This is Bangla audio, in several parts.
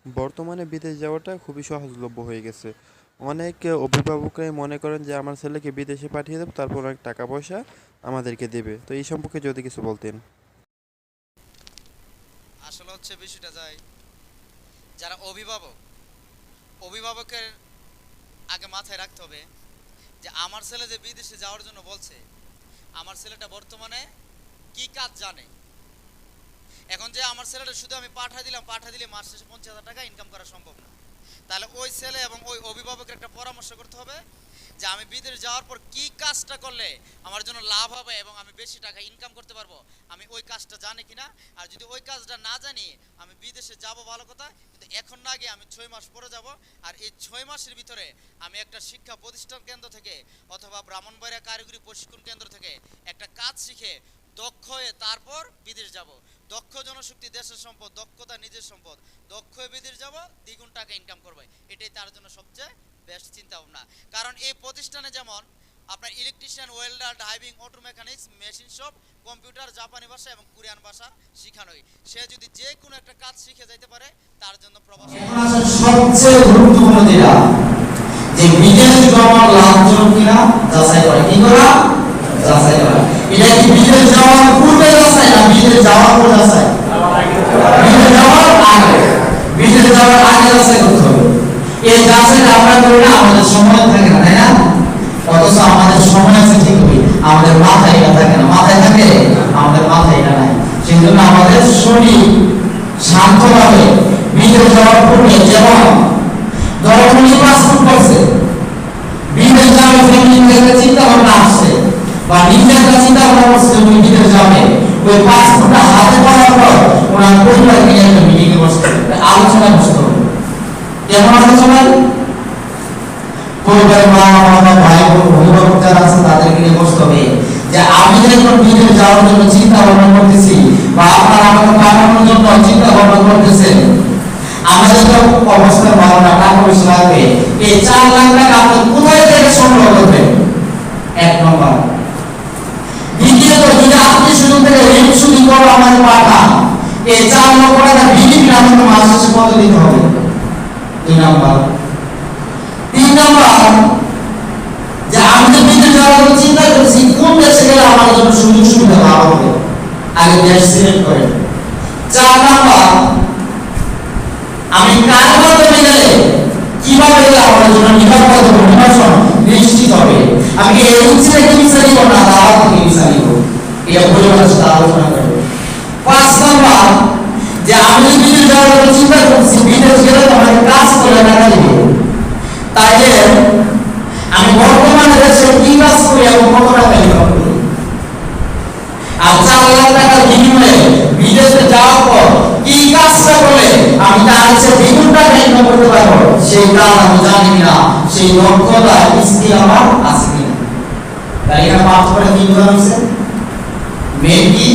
বর্তমানে বিদেশ যাওয়াটা খুবই সহজলভ্য হয়ে গেছে। অনেক অভিভাবকরাই মনে করেন যে আমার ছেলেকে বিদেশে পাঠিয়ে দেব, তারপর অনেক টাকা পয়সা আমাদেরকে দেবে। তো এই সম্পর্কে যদি কিছু বলতেন। আসলে হচ্ছে বিষয়টা যায়, যারা অভিভাবক, অভিভাবকের আগে মাথায় রাখতে হবে যে আমার ছেলে যে বিদেশে যাওয়ার জন্য বলছে, আমার ছেলেটা বর্তমানে কি কাজ জানে। এখন যে আমার ছেলেটা শুধু আমি পাঠা দিলে মাস শেষে 50,000 টাকা ইনকাম করা সম্ভব না। তাহলে ওই ছেলে এবং ওই অভিভাবকের একটা পরামর্শ করতে হবে যে আমি বিদেশ যাওয়ার পর কি কাজটা করলে আমার জন্য লাভ হবে এবং আমি বেশি টাকা ইনকাম করতে পারবো, আমি ওই কাজটা জানি কিনা। আর যদি ওই কাজটা না জানি, আমি বিদেশে যাব ভালো কথা, কিন্তু এখন না গিয়ে আমি 6 মাস পরে যাব। আর এই 6 মাসের ভিতরে আমি একটা শিক্ষা প্রতিষ্ঠান কেন্দ্র থেকে অথবা ব্রাহ্মণবাড়িয়া কারিগরি প্রশিক্ষণ কেন্দ্র থেকে একটা কাজ শিখে দক্ষ হয়ে তারপর বিদেশ যাব। দক্ষ জনশক্তি দেশের সম্পদ, দক্ষতা নিজের সম্পদ। দক্ষ হয়ে বিদেশ যাব, দ্বিগুণ টাকা ইনকাম করবে, এটাই তার জন্য সবচেয়ে বেস্ট চিন্তা ভাবনা। কারণ এই প্রতিষ্ঠানে যেমন আপনার electrician, welder, driving, auto mechanics, machine shop, computer, জাপানি ভাষা এবং কোরিয়ান ভাষা শেখানোই। সে যদি যে কোনো একটা কাজ শিখে যাইতে পারে, তার জন্য প্রবাস। এখন আসলে সবচেয়ে গুরুত্বপূর্ণ যেটা, যে বিদেশ যাওয়ার লাভজনক কিনা যাচাই করা। কি করা? যাচাই করা। এটা কি বিদেশ যাওয়ার পূর্বে যাচাই না বিদেশ যাওয়ার পর যাচাই? বিদেশ যাওয়ার আগে। বিদেশ যাওয়ার আগে যাচাই করতে হবে। এই যাচাইটা আমরা করি না, আমাদের সময় থাকে না, তাই না? অথচ আমাদের সময় আছে ঠিকই, আমাদের মাথায় এটা থাকে না। মাথায় থাকে, আমাদের মাথায় এটা নাই। সেই জন্য আমাদের শরীর শান্তভাবে বিদেশ যাওয়ার পূর্বে, যেমন ধরো উনি পাসপোর্ট করছে, বিদেশ যাওয়ার ফ্যামিলি থেকে চিন্তা ভাবনা আসছে, বা নিজে একটা চিন্তা ভাবনা করছে উনি বিদেশ যাবে, ওই পাসপোর্টটা হাতে পাওয়ার পর ওনার পরিবার নিয়ে একটা মিটিং এ বসতে হবে, আলোচনা বসতে হবে। কেমন আলোচনা? পরিবারের মা বাবা, ভাই বোন, অভিভাবক যারা আছে তাদেরকে নিয়ে বসতে হবে যে আমি যখন বিদেশ যাওয়ার জন্য চিন্তা ভাবনা করতেছি, বা আপনারা আমাকে পাঠানোর জন্য চিন্তা ভাবনা করতেছেন, আমাদের তো অবস্থা ভালো না, টাকা পয়সা লাগবে, এই 4 লাখ টাকা আপনি কোথায় থেকে সংগ্রহ করবেন? এক নম্বর। দ্বিতীয়ত, যদি আত্মীয় স্বজন থেকে ঋণ সুদি করে আমাদের পাঠান, এই 4 লক্ষ টাকা বিলিপি আমাকে মাস শেষে কত দিতে হবে? 2 নম্বর। 3 নম্বর, যে আমি যে বিদেশ যাওয়ার কথা চিন্তা করছি, কোন দেশে গেলে আমার জন্য সুযোগ সুবিধা লাভ হবে, আগে দেশ সিলেক্ট করেন। 4 নম্বর, আমি কার মাধ্যমে গেলে কিভাবে গেলে আমার জন্য নিরাপদ হবে, নির্বাচন নিশ্চিত হবে। আমি এজেন্সি থেকে ভিসা নিব না, দাওয়াত থেকে ভিসা নিব, এটা পরিবারের সাথে আলোচনা করব। 5 নম্বর, যে আমি বিদেশ যাওয়ার কথা চিন্তা করছি, বিদেশ গেলে তো আমাকে কাজ করে টাকা দিবে, তাইলে আমি বর্তমানে দেশে কি কাজ করি এবং কত টাকা ইনকাম করি। আর 4 লাখ টাকার বিনিময়ে বিদেশে যাওয়ার পর কি কাজটা করলে আমি তার চেয়ে দ্বিগুণ টাকা ইনকাম করতে পারবো, সেই কাজ আমি জানি না, সেই দক্ষতা স্কিল আমার আছে কিনা। তাই এটা পাঠ করে কি বোঝা হয়েছে? মেন কি?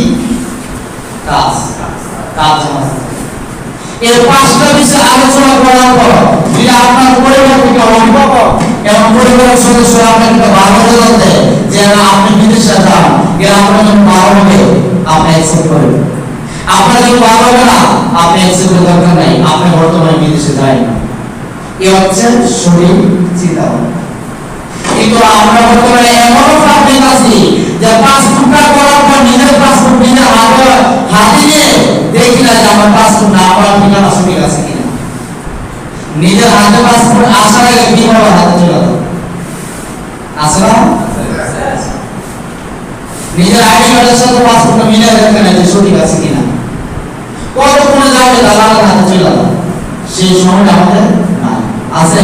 কাজ। কাজ জানা। এর 5টা বিষয় আলোচনা করার পর যদি আপনার পরিবার থেকে অভিভাবক এবং পরিবারের সদস্যরা আপনাকে ভালো রেজাল্ট দেয় যে আপনি বিদেশে যান, এর আপনার জন্য ভালো হবে, আপনি অ্যাকসেপ্ট করেন। আপনার জন্য ভালো হবে না, আপনি অ্যাকসেপ্ট করার দরকার নাই, আপনি বর্তমানে বিদেশে যান। এ হচ্ছে শরীর চিন্তা। কিন্তু আমরা বর্তমানে এমনও প্রাপ্তিক আছি যে পাসপোর্টটা করার পর নিজের পাসপোর্ট নিজে হাতে নিয়ে দেখি না যে আমার পাসপোর্ট না করার ঠিকানা সঠিক আছে কিনা। নিজের হাতে পাসপোর্ট আসার আগে কিভাবে হাতে চলে যাবে, আছে না? নিজের আইডি কার্ডের সাথে পাসপোর্টটা মিলিয়ে দেখে না যে সঠিক আছে কিনা। কতক্ষণে যাবে দালালের হাতে চলে যাবে, সেই সময়টা আমাদের না আছে।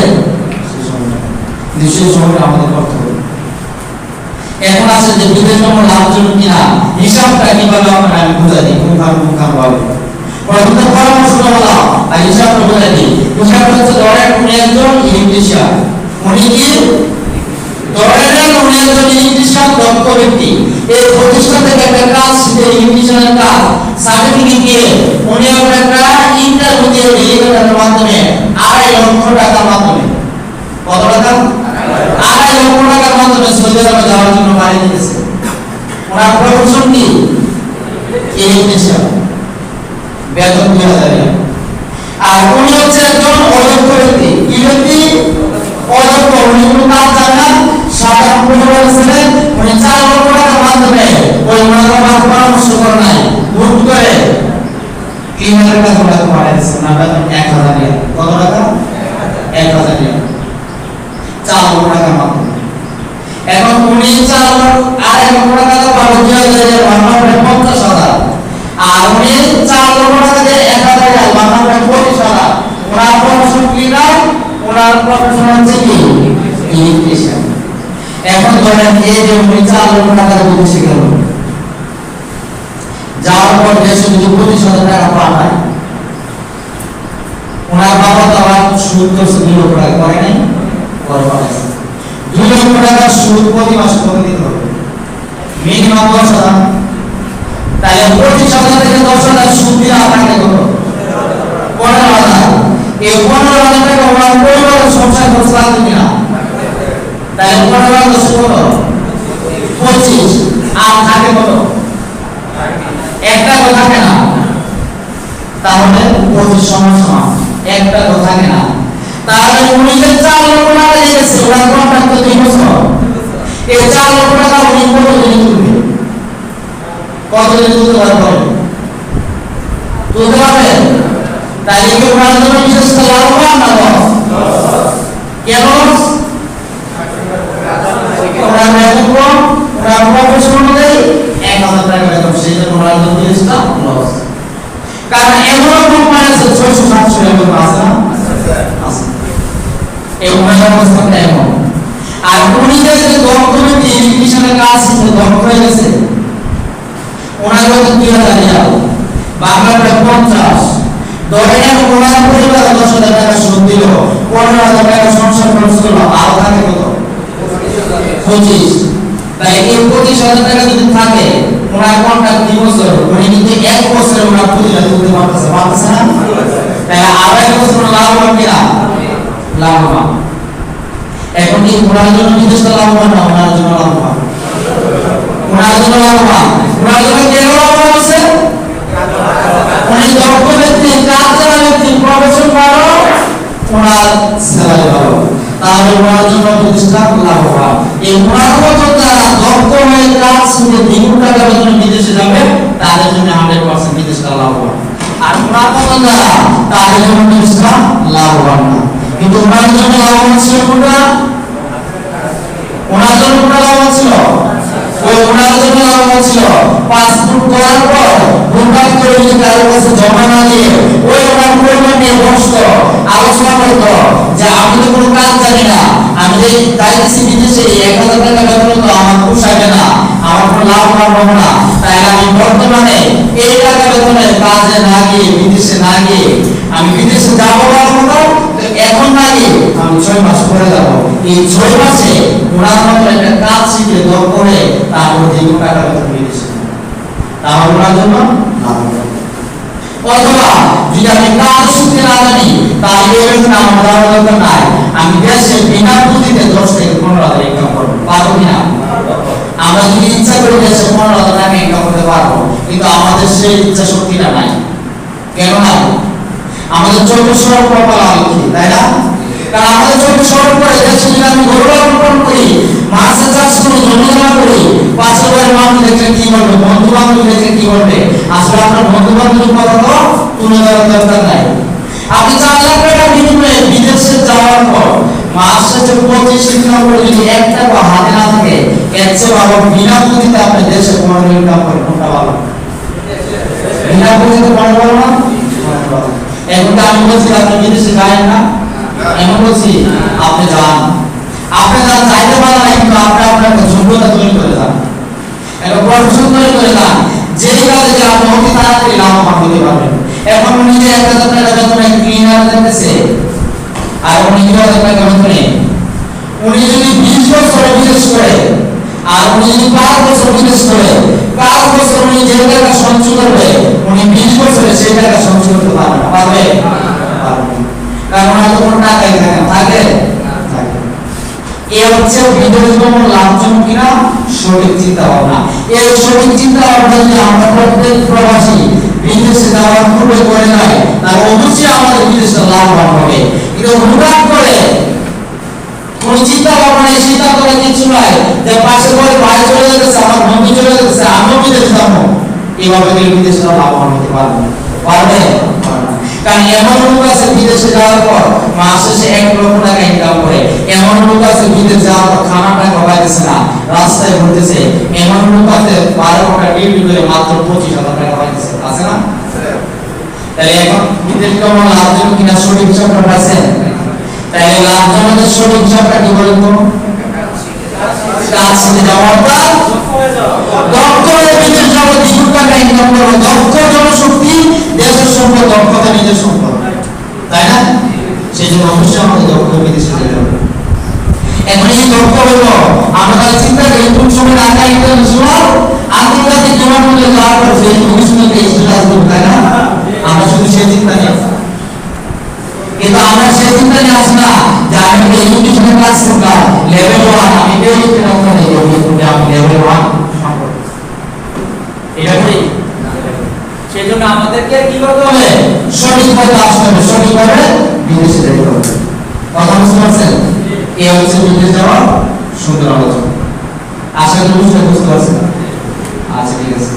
সেই সময়টা আমাদের করতে হবে। এখন আছে যে বিদেশ ভ্রমণ লাভজনক কিনা, হিসাবটা কিভাবে আপনারা আমি বুঝাই দিই পুঙ্খানুপুঙ্খানুভাবে। প্রথমে পরামর্শটা বলা আর হিসাবটা বুঝাই দিই। হিসাবটা হচ্ছে ধরেন উনি একজন ইলেকট্রিশিয়ান, উনি কি ধরেন উনি একজন ইলেকট্রিশিয়ান দক্ষ ব্যক্তি, এই প্রতিষ্ঠান থেকে একটা কাজ শিখে ইলেকট্রিশিয়ানের কাজ সার্টিফিকেট দিয়ে উনি একটা ইন্টারভিউ দিয়ে ডেলিভারির মাধ্যমে 2.5 লক্ষ টাকার মাধ্যমে, কত টাকা? 2.5 লক্ষ টাকার মাধ্যমে সৌদি আরবে যাওয়ার জন্য বাড়ি দিয়েছে। ওনার প্রফেশন কি? ইলেকট্রিশিয়ান, বেতন 2000 টাকা। আর উনি হচ্ছে একজন অযোগ্য ব্যক্তি। কি ব্যক্তি? অযোগ্য। উনি কোনো কাজ জানে না, সাধারণ পরিবারের ছেলে। উনি 4 লক্ষ টাকা মাধ্যমে ওই ওনার পরামর্শ করে নাই, ভোট করে ক্লিনারের কাছে ওনাকে পাঠিয়েছে। ওনার বেতন 1000 টাকা। কত টাকা? 1000 টাকা। 4 লক্ষ টাকা মাধ্যমে। এখন উনি 4 লক্ষ আর 1 লক্ষ টাকা তো পাবো 50,000, আর উনি 4 লক্ষ টাকা দিয়ে 1000 টাকা বাংলা 25,000। ওনার প্রফেশন ক্লিনার, ওনার প্রফেশন হচ্ছে কি? ইলেকট্রিশিয়ান। এখন ধরেন এই যে উনি 4 লক্ষ টাকা বিদেশে গেল, যাওয়ার পর দেশে যদি 25,000 টাকা পাঠায়, ওনার বাবা তো আবার সুদ করছে 2 লক্ষ টাকা, করে নাই? করে পাঠাইছে। 2 লক্ষ টাকা সুদ প্রতি মাসে কত দিতে হবে? মিনিমাম 10,000। তাহলে 25,000 থেকে 10,000 সুদ দিয়ে আপনাকে কত? 15,000। এই 15,000 টাকা ওনার পরিবারের সংসার খরচ লাগবে কিনা? তাহলে 15,000 কত? 25। আর থাকে কত? একটা কথা থাকে না। তাহলে 25 সমান 1 টাকা থাকে না। তাহলে উনি যে 4 লক্ষ টাকা দিয়েছে, ওনার কন্ট্রাক্ট তো 2 বছর। এই 4 লক্ষ টাকা উনি কত দিনে তুলবে? কত দিনে তুলতে পারবেন? তুলতে পারবেন? তাহলে কি ওনার জন্য বিশেষ লাভবান না লস? কেন? ওনার বেতন কম, ওনার প্রফেশন অনুযায়ী 1000 টাকা বেতন, সেই জন্য ওনার জন্য জিনিসটা লস। কারণ এমন কোম্পানি আছে 600-700 এমন আছে না? আছে। এই ওনার অবস্থাটা এমন। আর উনি যে দক্ষ ব্যক্তি, ইলেকট্রিশিয়ানের কাজ শিখে দক্ষ হয়ে গেছে, ওনার হয়তো 2000 টাকা, বাংলাটা 50। ধরেন ওনার পরিবার 10,000 টাকা সুদ দিল, 15,000 টাকা সংসার খরচ করলো, আর থাকে কত? 25। তাই এই 25,000 টাকা যদি থাকে, ওনার কন্ট্রাক্ট 2 বছর, উনি কিন্তু 1 বছরে ওনার পুঁজিটা তুলতে পারতেছে, পারতেছে না? তাই আর 1 বছর লাভবান কিনা? লাভবান। এখন কি ওনার জন্য বিদেশটা লাভবান না ওনার জন্য লাভবান? ওনার জন্য লাভবান। ওনার জন্য কেন লাভবান হচ্ছে? উনি দক্ষ ব্যক্তি, কাজ জানা ব্যক্তি, প্রফেশন ভালো, ওনার স্যালারি ভালো। তাহলে ওনার জন্য বিদেশটা লাভবান। এই ওনার মতো যারা দক্ষ হয়ে কাজ শিখে 2 টাকা বেতনে বিদেশে যাবে, তাদের জন্য 100% বিদেশটা লাভবান। আর ওনার মতো যারা, তাদের জন্য বিদেশটা লাভবান না। কিন্তু ওনার জন্য লাভবান ছিল কোনটা? ওনার জন্য কোনটা লাভবান ছিল? ওই ওনার জন্য লাভবান ছিল পাসপোর্ট করার পর ভোটার করে যদি কারোর কাছে জমা না দিয়ে ওই ওনার পরিবার নিয়ে বসতো, আলোচনা করতো যে আমি তো কোনো কাজ জানি না, আমি যে যাইতেছি বিদেশে 1000 টাকা বেতন তো আমার পোষাবে না, আমার কোনো লাভ পাবো না, তাই আমি বর্তমানে এই টাকা বেতনের কাজে না গিয়ে, বিদেশে না গিয়ে, আমি বিদেশে যাবো না, এখন না গিয়ে আমি 6 মাস পরে যাবো। এই 6 মাসে ওনার মতো একটা কাজ শিখে দক্ষ হয়ে তারপর 2 টাকা বেতন বিদেশে, তাহলে ওনার জন্য লাভবান। অথবা যদি আমি কাজ শিখতে না জানি, তাহলে আমার যাওয়ার দরকার নাই, আমি দেশে বিনা পুঁজিতে 10 থেকে 15,000 ইনকাম করবো, পারবো কিনা? আমরা যদি ইচ্ছা করি দেশে 15,000 টাকা ইনকাম করতে পারবো, কিন্তু আমাদের সেই ইচ্ছা শক্তিটা নাই। কেন নাই? আমাদের 24 কপাল আলোকি, তাই না? কারণ আমাদের 24 করে দেশে যদি আমি গরু পালন করি, মাছের চাষ করি, জমি জমা করি, পাশের বাড়ির মানুষ দেখলে কি বলবে, বন্ধু বান্ধব দেখলে কি বলবে? আসলে আপনার বন্ধু বান্ধবের কথা তো তুলে ধরার দরকার নাই। আপনি 4 লাখ টাকা বিনিময়ে বিদেশে যাওয়ার পর মাসে 25 ইনকাম করে যদি 1 টাকা হাতে না থাকে, এর চেয়ে ভালো বিনা পুঁজিতে আপনি দেশে 15 ইনকাম করেন, কোনটা ভালো? বিনা পুঁজিতে 15 ভালো না? এখন তো আমি বলছি আপনি বিদেশে যাবেন না, এমন বলছি আপনি যান, আপনি যান, চাইতে পারেন না, কিন্তু আপনি আপনার যোগ্যতা তৈরি করে যান, একটা প্রফেশন তৈরি করে যান, যেই কাজে যে আপনি অতি তাড়াতাড়ি লাভবান হতে পারবেন। এখন উনি যে 1000 টাকা বেতনে ক্লিনার দেখতেছে, আর উনি 2000 টাকা বেতনে, উনি যদি 20 বছর বিদেশ করে, আর উনি যদি 5 বছর বিদেশ করে, 5 বছর উনি যে টাকা সঞ্চয় করবে, উনি 20 বছরে সেই টাকা সঞ্চয় করতে পারবে না, পারবে? কারণ ওনার তো কোনো টাকাই থাকে না, থাকে? এ হচ্ছে বিদেশ ভ্রমণ লাভজনক কিনা সঠিক চিন্তা ভাবনা। এই সঠিক চিন্তা ভাবনা যদি আমরা প্রত্যেক প্রবাসী বিদেশে যাওয়ার পূর্বে করে নাই, তাহলে অবশ্যই আমাদের বিদেশে লাভবান হবে। কিন্তু হুটহাট করে কোন চিন্তা ভাবনা চিন্তা করে কিছু নাই যে পাশে করে ভাই চলে যেতেছে, আমার বন্ধু চলে যেতেছে, আমিও বিদেশ যাবো, এইভাবে গেলে বিদেশে লাভবান হতে পারবো পারবে? কারণ এমন লোক আছে বিদেশে যাওয়ার পর মাস শেষে 1 লক্ষ টাকা ইনকাম করে, এমন লোক আছে বিদেশ যাওয়ার পর খানাটা খাওয়াইতেছে না, রাস্তায় ঘুরতেছে, এমন লোক আছে 12 ঘন্টা ডিউটি করে মাত্র 25,000 টাকা খাওয়াইতেছে, আছে না? তাহলে এখন বিদেশ ভ্রমণ লাভজনক কিনা সঠিক হিসাবটা পাচ্ছেন? তাহলে লাভজনকের সঠিক হিসাবটা কি বলেন তো? কাজ শিখে যাওয়াটা দক্ষ হয়ে বিদেশ যাবো, 2 টাকা ইনকাম করবো, দক্ষ জনশক্তি দেশের সম্পদ, দক্ষতা নিজের সম্পদ, তাই না? সেই জন্য অবশ্যই আমাদের দক্ষ বিদেশে যেতে হবে। এখন এই দক্ষ হলো আমরা তাহলে চিন্তা করি কোন সময় ঢাকা ইন্টারন্যাশনাল আন্তর্জাতিক বিমানবন্দরে যাওয়ার পর ফেসবুকে শুনে স্ট্যাটাস দেব, তাই না? আমরা শুধু সেই চিন্তা নিয়ে আসি, কিন্তু আমরা সেই চিন্তা নিয়ে আসি না যে আমি এডুকেশনে ক্লাস করলাম লেভেল 1, আমি কেউ চিন্তা নেই যে আমি লেভেল 1 সম্পর্ক এটা করি। সেই জন্য আমাদেরকে কি করতে হবে? সঠিকভাবে আসতে হবে, সঠিকভাবে বিদেশে যেতে হবে। কথা বুঝতে পারছেন? এই হচ্ছে বিদেশ যাওয়ার সুন্দর আলোচনা। আশা করি বুঝতে পারছেন। আচ্ছা, ঠিক আছে।